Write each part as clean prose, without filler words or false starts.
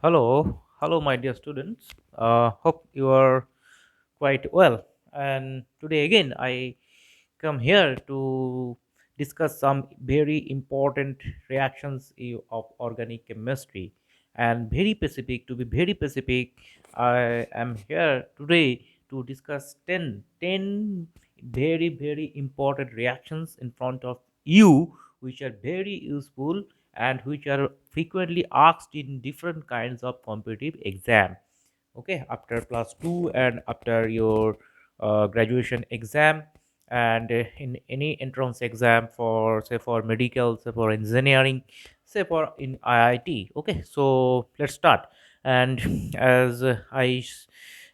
Hello, my dear students. Hope you are quite well. And today again, I come here to discuss some very important reactions of organic chemistry. And very specific, to be very specific, I am here today to discuss ten very important reactions in front of you, which are very useful and which are frequently asked in different kinds of competitive exam. Okay, after plus 2 and after your graduation exam, and in any entrance exam for, say, for medical, say for engineering, say for in IIT. Okay, so let's start. And as I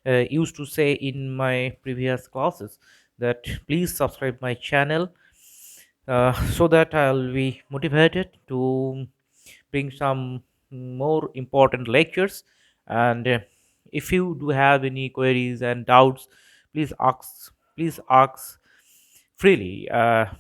used to say in my previous classes, that please subscribe my channel, so that I'll be motivated to bring some more important lectures. And if you do have any queries and doubts, please ask freely.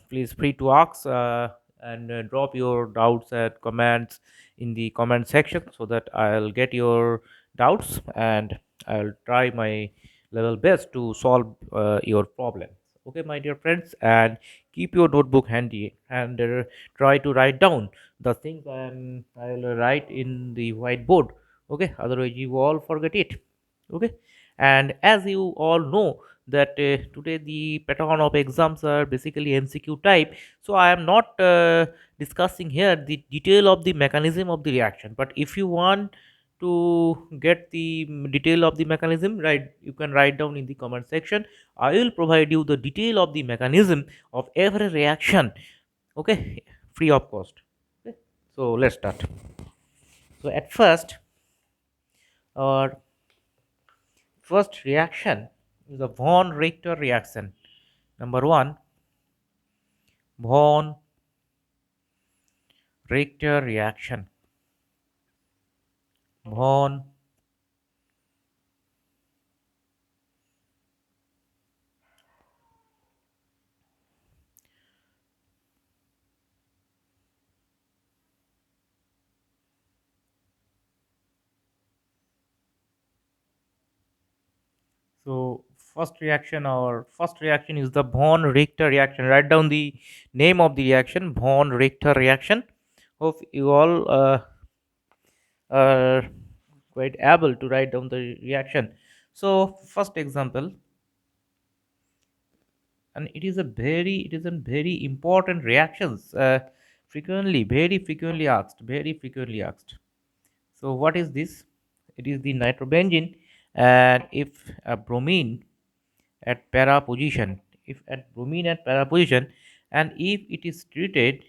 Please free to ask, and drop your doubts and comments in the comment section, so that I'll get your doubts and I'll try my level best to solve your problems. Okay, my dear friends, and keep your notebook handy and try to write down the things I'll write in the whiteboard. Okay, otherwise you all forget it. Okay, and as you all know that today the pattern of exams are basically MCQ type, so I am not discussing here the detail of the mechanism of the reaction. But if you want to get the detail of the mechanism, right, you can write down in the comment section. I will provide you the detail of the mechanism of every reaction. Okay, free of cost. Okay, so let's start. So at first, our first reaction is the von Richter reaction. Number one, von Richter reaction. Von So first reaction is the von Richter reaction. Write down the name of the reaction, von Richter reaction. Hope you all are quite able to write down the reaction. So first example, and it is a very important reactions, very frequently asked. So what is this? It is the nitrobenzene, and if a bromine at para position, if at bromine at para position, and if it is treated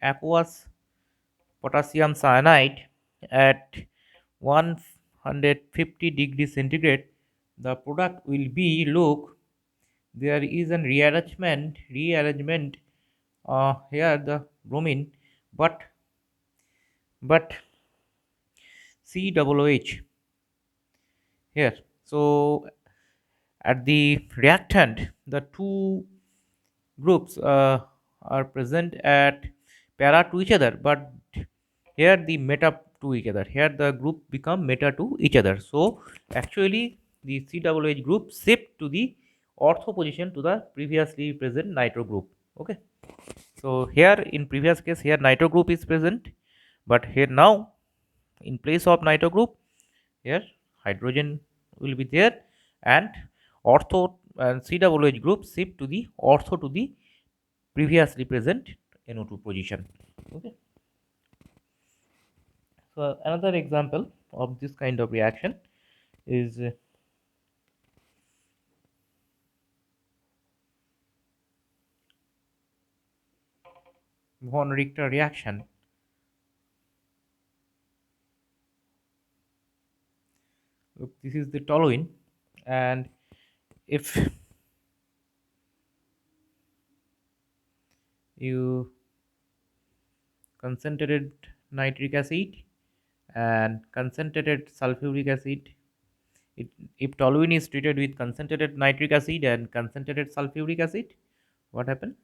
aqueous potassium cyanide at 150 degrees centigrade, the product will be, look, there is an rearrangement here the bromine, but but COOH here. So at the reactant, the two groups are present at para to each other, but here the meta to each other. Here the group become meta to each other. So actually the COOH group shift to the ortho position to the previously present nitro group. Okay. So here in previous case, here nitro group is present, but here now in place of nitro group, here hydrogen will be there, and ortho and COOH group shift to the ortho to the previously present NO2 position. Okay. So another example of this kind of reaction is von Richter reaction. Look, this is the toluene, and if you concentrated nitric acid and concentrated sulfuric acid, if toluene is treated with concentrated nitric acid and concentrated sulfuric acid, what happen?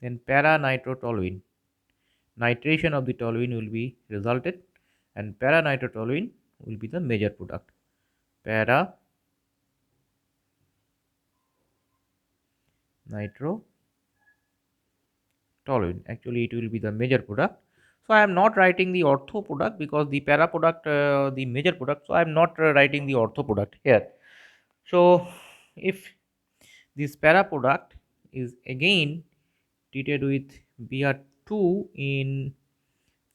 Then para nitrotoluene. nitration of the toluene will be resulted, and para nitrotoluene will be the major product. Para nitrotoluene, actually it will be the major product. So I am not writing the ortho product because the para product, the major product, so I am not writing the ortho product here. So if this para product is again treated with Br2 in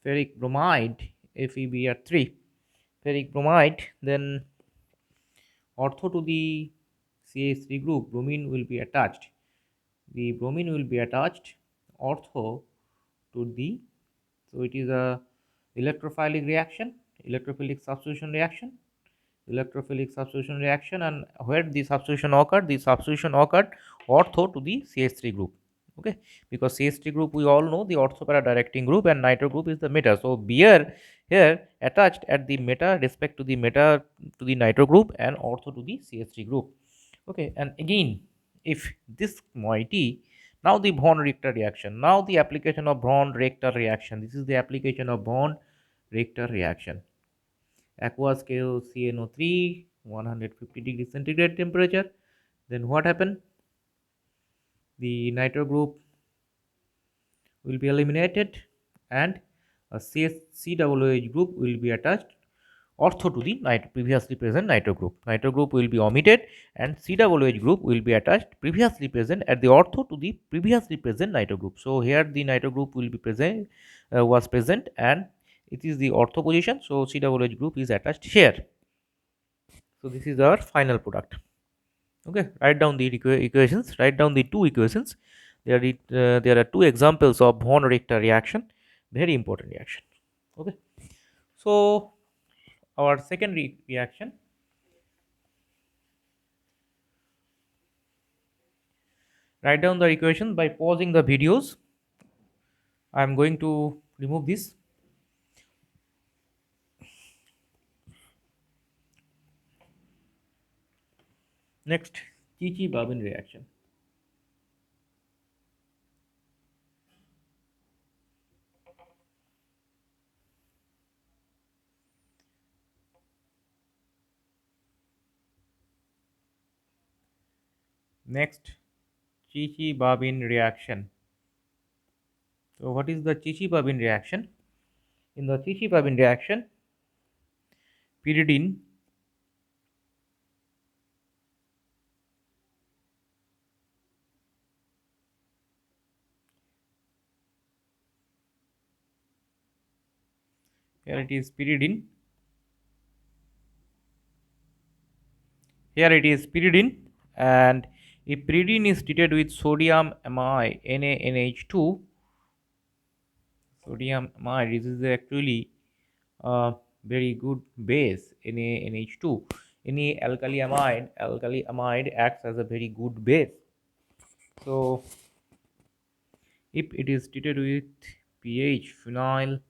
ferric bromide, FeBr3 ferric bromide, then ortho to the CH3 group, bromine will be attached. The bromine will be attached ortho to the, so it is a electrophilic reaction, electrophilic substitution reaction, and where the substitution occurred, ortho to the CH3 group. Okay, because CH3 group we all know the ortho para directing group, and nitro group is the meta. So Br here attached at the meta respect to the meta to the nitro group and ortho to the CH3 group. Okay, and again if this moiety, now the bond Richter reaction, now the application of bond Richter reaction, this is the application of bond Richter reaction. Aqueous KOCNO3, 150 degree centigrade temperature. Then what happened? The nitro group will be eliminated and a COOH group will be attached ortho to the previously present nitro group. Nitro group will be omitted and COOH group will be attached previously present at the ortho to the previously present nitro group. So here the nitro group will be present, was present, and it is the ortho position. So COOH group is attached here. So this is our final product. Okay, write down the equations, write down the two equations. There are two examples of von Richter reaction, very important reaction. Okay, so our second reaction, write down the equation by pausing the videos. I am going to remove this. Next, Chichibabin reaction. Next, Chichibabin reaction. So what is the Chichibabin reaction? In the Chichibabin reaction, pyridine here it is pyridine, here it is pyridine, and if pyridine is treated with sodium amide NaNH2, sodium amide, this is actually a very good base, NaNH2. Any alkali amide acts as a very good base. So if it is treated with pH phenyl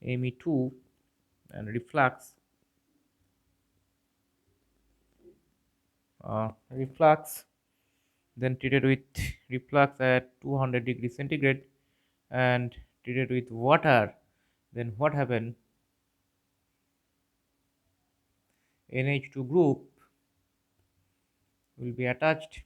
Me2 and reflux, then treated with reflux at 200 degrees centigrade and treated with water, then what happened? NH2 group will be attached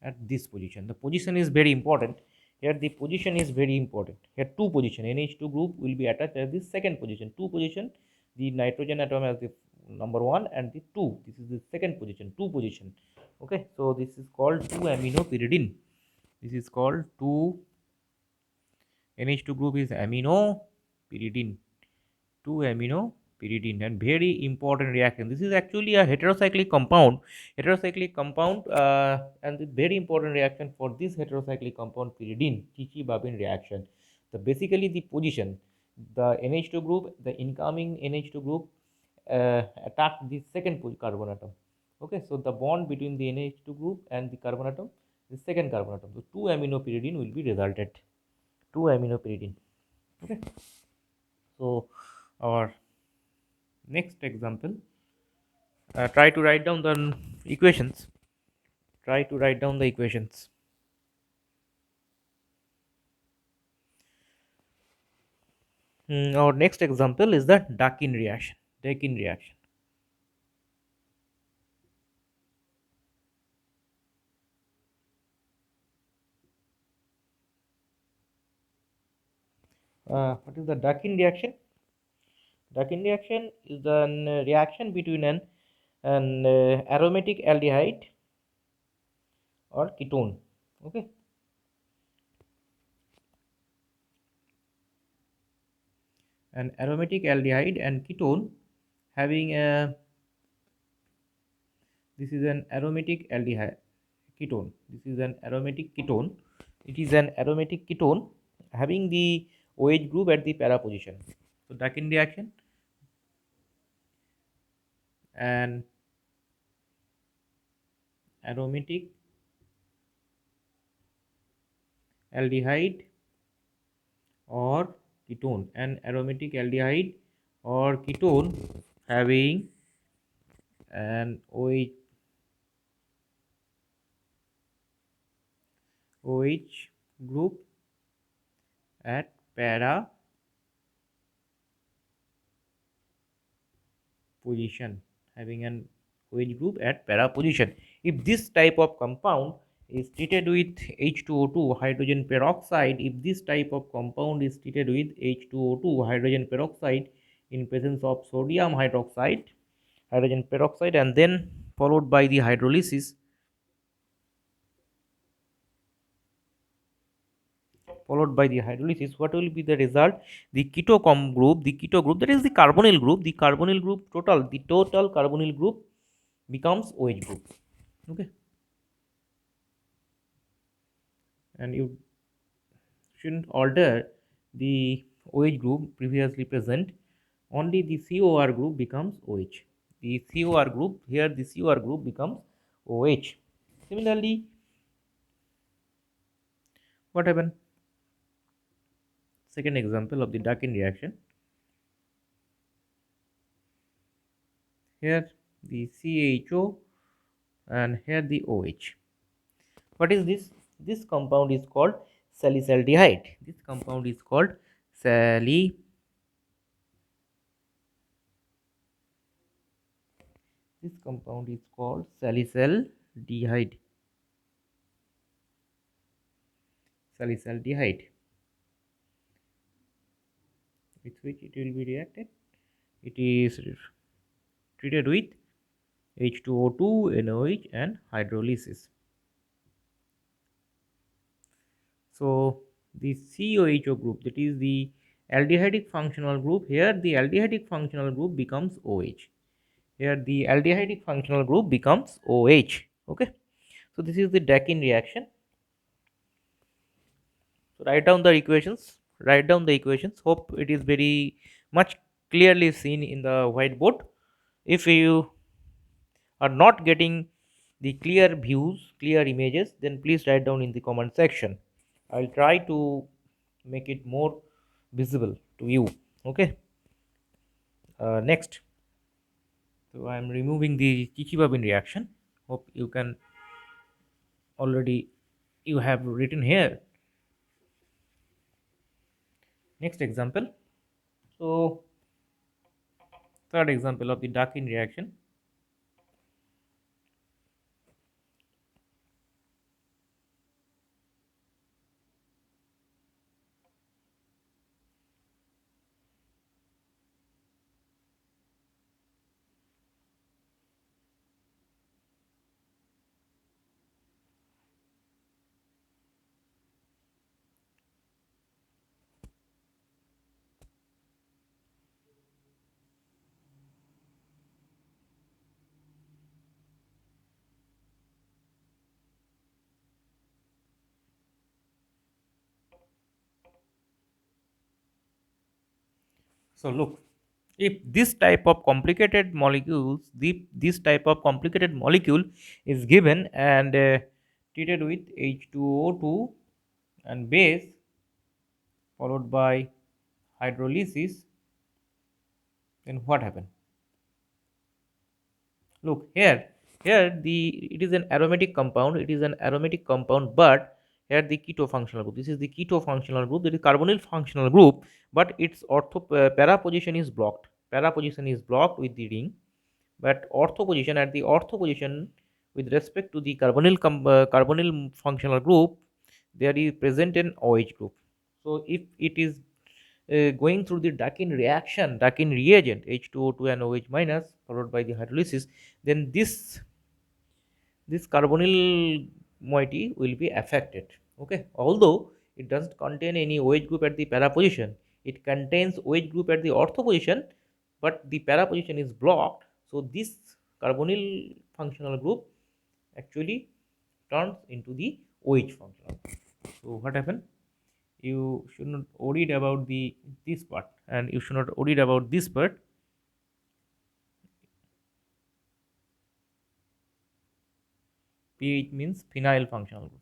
at this position. The position is very important. Here the position is very important. Here two position, NH2 group will be attached at the second position. Two position, the nitrogen atom as the number 1 and the 2. This is the second position, 2 position. Okay, so this is called 2 amino pyridine. This is called 2 NH2 group is amino pyridine. 2 amino pyridine, and very important reaction. This is actually a heterocyclic compound, and the very important reaction for this heterocyclic compound pyridine, Chichibabin reaction. The basically the position, the NH2 group, the incoming NH2 group attack the second carbon atom. Okay, so the bond between the NH2 group and the carbon atom, the second carbon atom. So 2 amino pyridine will be resulted. 2 amino pyridine. Okay, so our next example, try to write down the equations. Try to write down the equations. Our next example is the Dakin reaction. Dakin reaction. What is the Dakin reaction? Dakin reaction is the reaction between an aromatic aldehyde or ketone. Okay, an aromatic aldehyde and ketone having a, this is an aromatic aldehyde ketone. This is an aromatic ketone. It is an aromatic ketone having the OH group at the para position. So Dakin reaction, an aromatic aldehyde or ketone, an aromatic aldehyde or ketone having an OH group at para position, having an OH group at para position. If this type of compound is treated with H2O2 hydrogen peroxide, if this type of compound is treated with H2O2 hydrogen peroxide in presence of sodium hydroxide, hydrogen peroxide, and then followed by the hydrolysis, what will be the result? The keto group, that is the carbonyl group, the total carbonyl group becomes OH group. Okay, and you shouldn't alter the OH group previously present. Only the COR group becomes OH. The COR group, here the COR group becomes OH. Similarly, what happened? Second example of the Dakin reaction. Here the CHO and here the OH. What is this? This compound is called salicylaldehyde. This compound is called sali. This compound is called salicylaldehyde. Salicylaldehyde, with which it will be reacted. It is treated with H2O2, NOH, and hydrolysis. So the COHO group, that is the aldehydic functional group, here the aldehydic functional group becomes OH. Here the aldehydic functional group becomes OH. Okay, so this is the Dakin reaction. So write down the equations. Hope it is very much clearly seen in the whiteboard. If you are not getting the clear views, clear images, then please write down in the comment section. I'll try to make it more visible to you. Okay. Next, so I am removing the Chichibabin reaction. Hope you can already, you have written here. Next example. So third example of the Dakin reaction. So look, if this type of complicated molecules, this type of complicated molecule is given and treated with H2O2 and base followed by hydrolysis, then what happen? Look here, the it is an aromatic compound. It is an aromatic compound, but here the keto functional group. This is the keto functional group, that is carbonyl functional group, but its para position is blocked. Para position is blocked with the ring, but ortho position, at the ortho position with respect to the carbonyl functional group, there is present an OH group. So if it is going through the Dakin reaction, Dakin reagent H2O2 and OH minus followed by the hydrolysis, then this carbonyl moiety will be affected. Okay, although it doesn't contain any OH group at the para position, it contains OH group at the ortho position, but the para position is blocked. So this carbonyl functional group actually turns into the OH functional. So what happened? You should not worried about the this part, and you should not worried about this part. pH means phenyl functional group,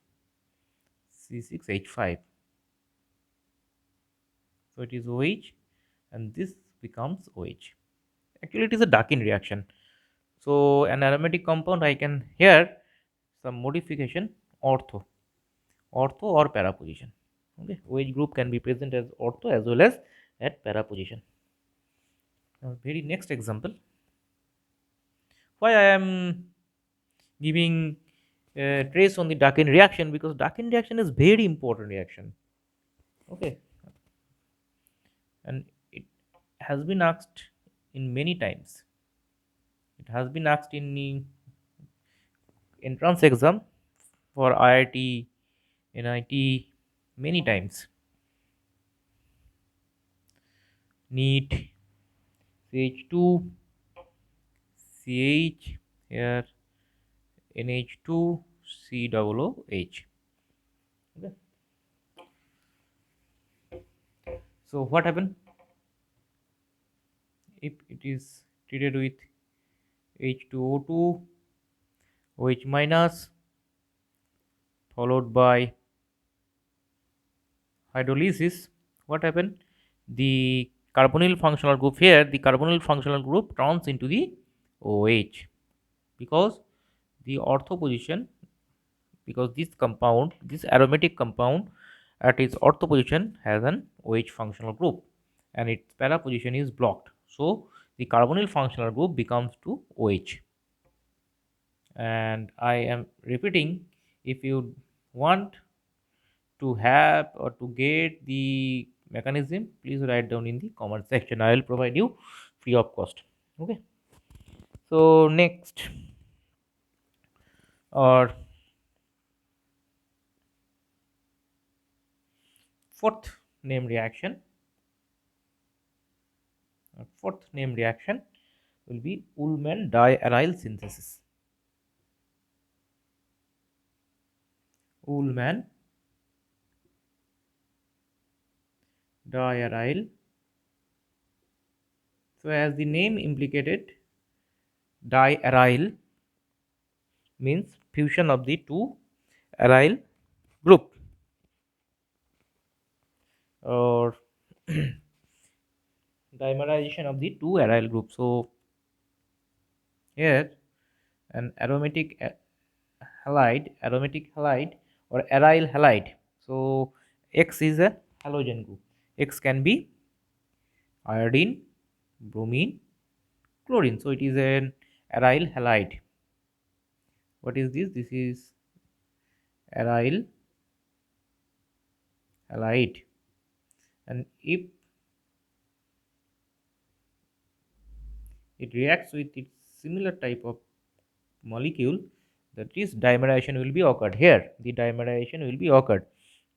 C6H5. So it is OH, and this becomes OH. Actually, it is a Dakin reaction. So an aromatic compound, I can here some modification, ortho, ortho or para position. Okay, OH group can be present as ortho as well as at para position. Now, very next example. Why I am giving trace on the Dakin reaction, because Dakin reaction is very important reaction. Okay, and it has been asked in many times. It has been asked in the entrance exam for IIT, NIT many times. NEET, CH2, CH, here NH2, COOH. Okay. So what happened if it is treated with H2O2, OH minus followed by hydrolysis? What happened? The carbonyl functional group here, the carbonyl functional group turns into the OH, because the ortho position, because this compound, this aromatic compound at its ortho position has an OH functional group and its para position is blocked. So the carbonyl functional group becomes to OH. And I am repeating, if you want to have or to get the mechanism, please write down in the comment section. I will provide you free of cost. Okay. So next, or fourth name reaction, will be Ulmann diaryl synthesis. Ulmann diaryl. So as the name implicated, diaryl means fusion of the two aryl group, or dimerization of the two aryl group. So here an aromatic halide or aryl halide. So X is a halogen group. X can be iodine, bromine, chlorine. So it is an aryl halide. What is this? This is aryl halide. And if it reacts with its similar type of molecule, that is dimerization will be occurred. Here the dimerization will be occurred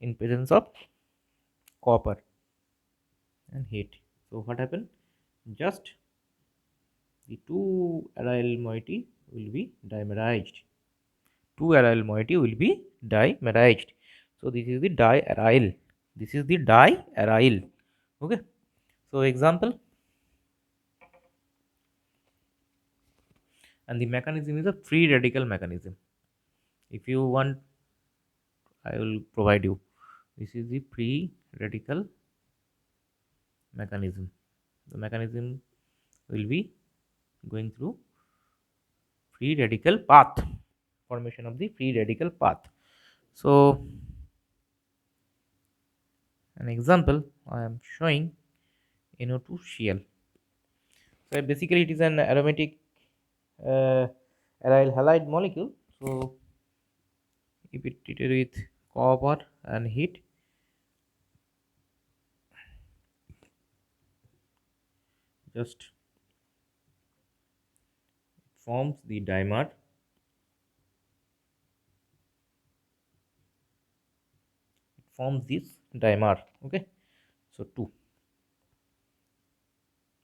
in presence of copper and heat. So what happened? Just the two aryl moiety will be dimerized. Two aryl moiety will be dimerized. So this is the diaryl. This is the diaryl. Okay. So example, and the mechanism is a free radical mechanism. If you want, I will provide you. This is the free radical mechanism. The mechanism will be going through free radical path, formation of the free radical path. So An example I am showing NO2Cl. So basically it is an aromatic uh, aryl halide molecule. So if it treated with copper and heat, just forms the dimer. It forms this dimer. Okay. So two.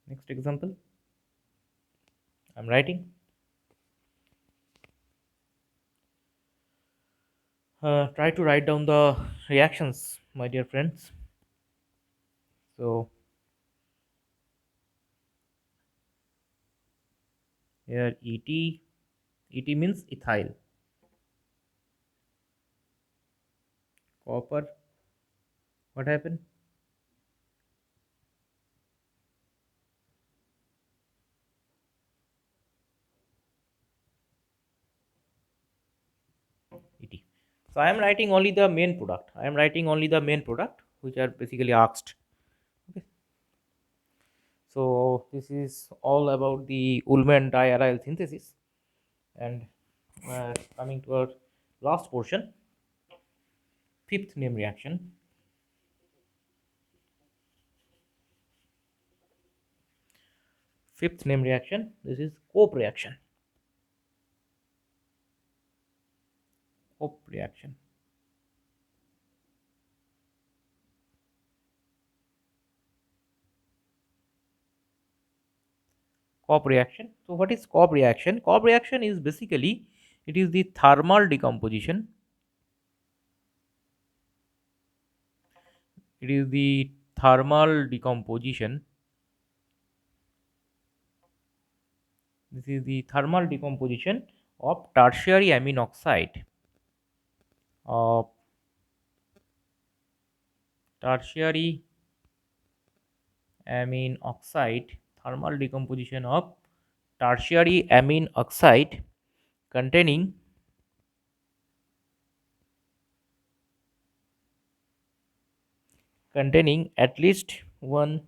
Next example I'm writing. Try to write down the reactions, my dear friends. So here Et means ethyl, copper. What happened? Et. So I am writing only the main product. I am writing only the main product, which are basically asked. Okay. So this is all about the Ulmann diaryl synthesis, and coming to our last portion, fifth name reaction. Fifth name reaction. This is cope reaction. Cope reaction. Cope reaction. So what is cope reaction? Cope reaction is basically it is the thermal decomposition. It is the thermal decomposition. This is the thermal decomposition of tertiary amine oxide. Of tertiary amine oxide. Thermal decomposition of tertiary amine oxide containing at least one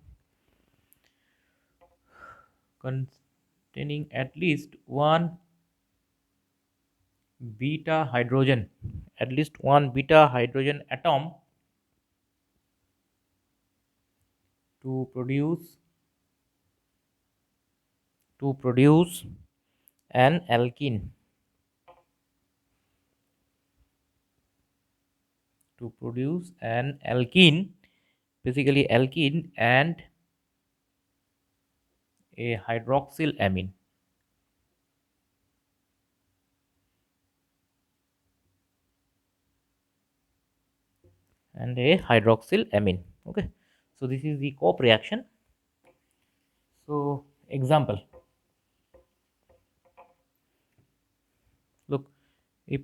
beta hydrogen, at least one beta hydrogen atom to produce an alkene, basically alkene and a hydroxyl amine. Okay, so this is the cope reaction. So example, look, if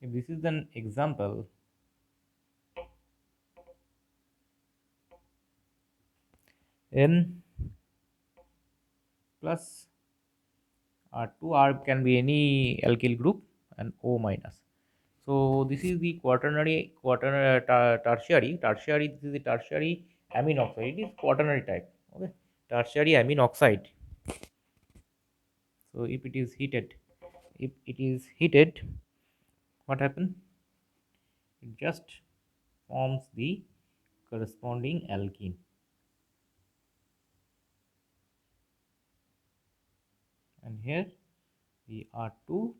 this is an example, N plus R2R can be any alkyl group and O minus. So this is the tertiary. This is the tertiary amine oxide. It is quaternary type. Okay, tertiary amine oxide. So if it is heated, what happens? It just forms the corresponding alkene, and here the R2NOH.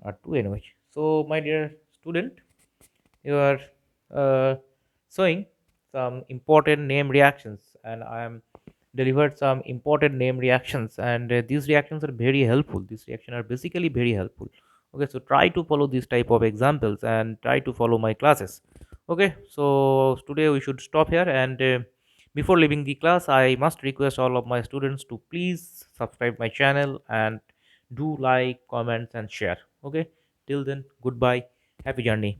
R2NOH. So my dear student, you are uh, showing some important name reactions, and I am delivered some important name reactions, and these reactions are very helpful. These reactions are basically very helpful. Okay, so try to follow this type of examples and try to follow my classes. Okay, so today we should stop here, and before leaving the class I must request all of my students to please subscribe my channel and do like, comments and share. Okay, till then, goodbye, happy journey.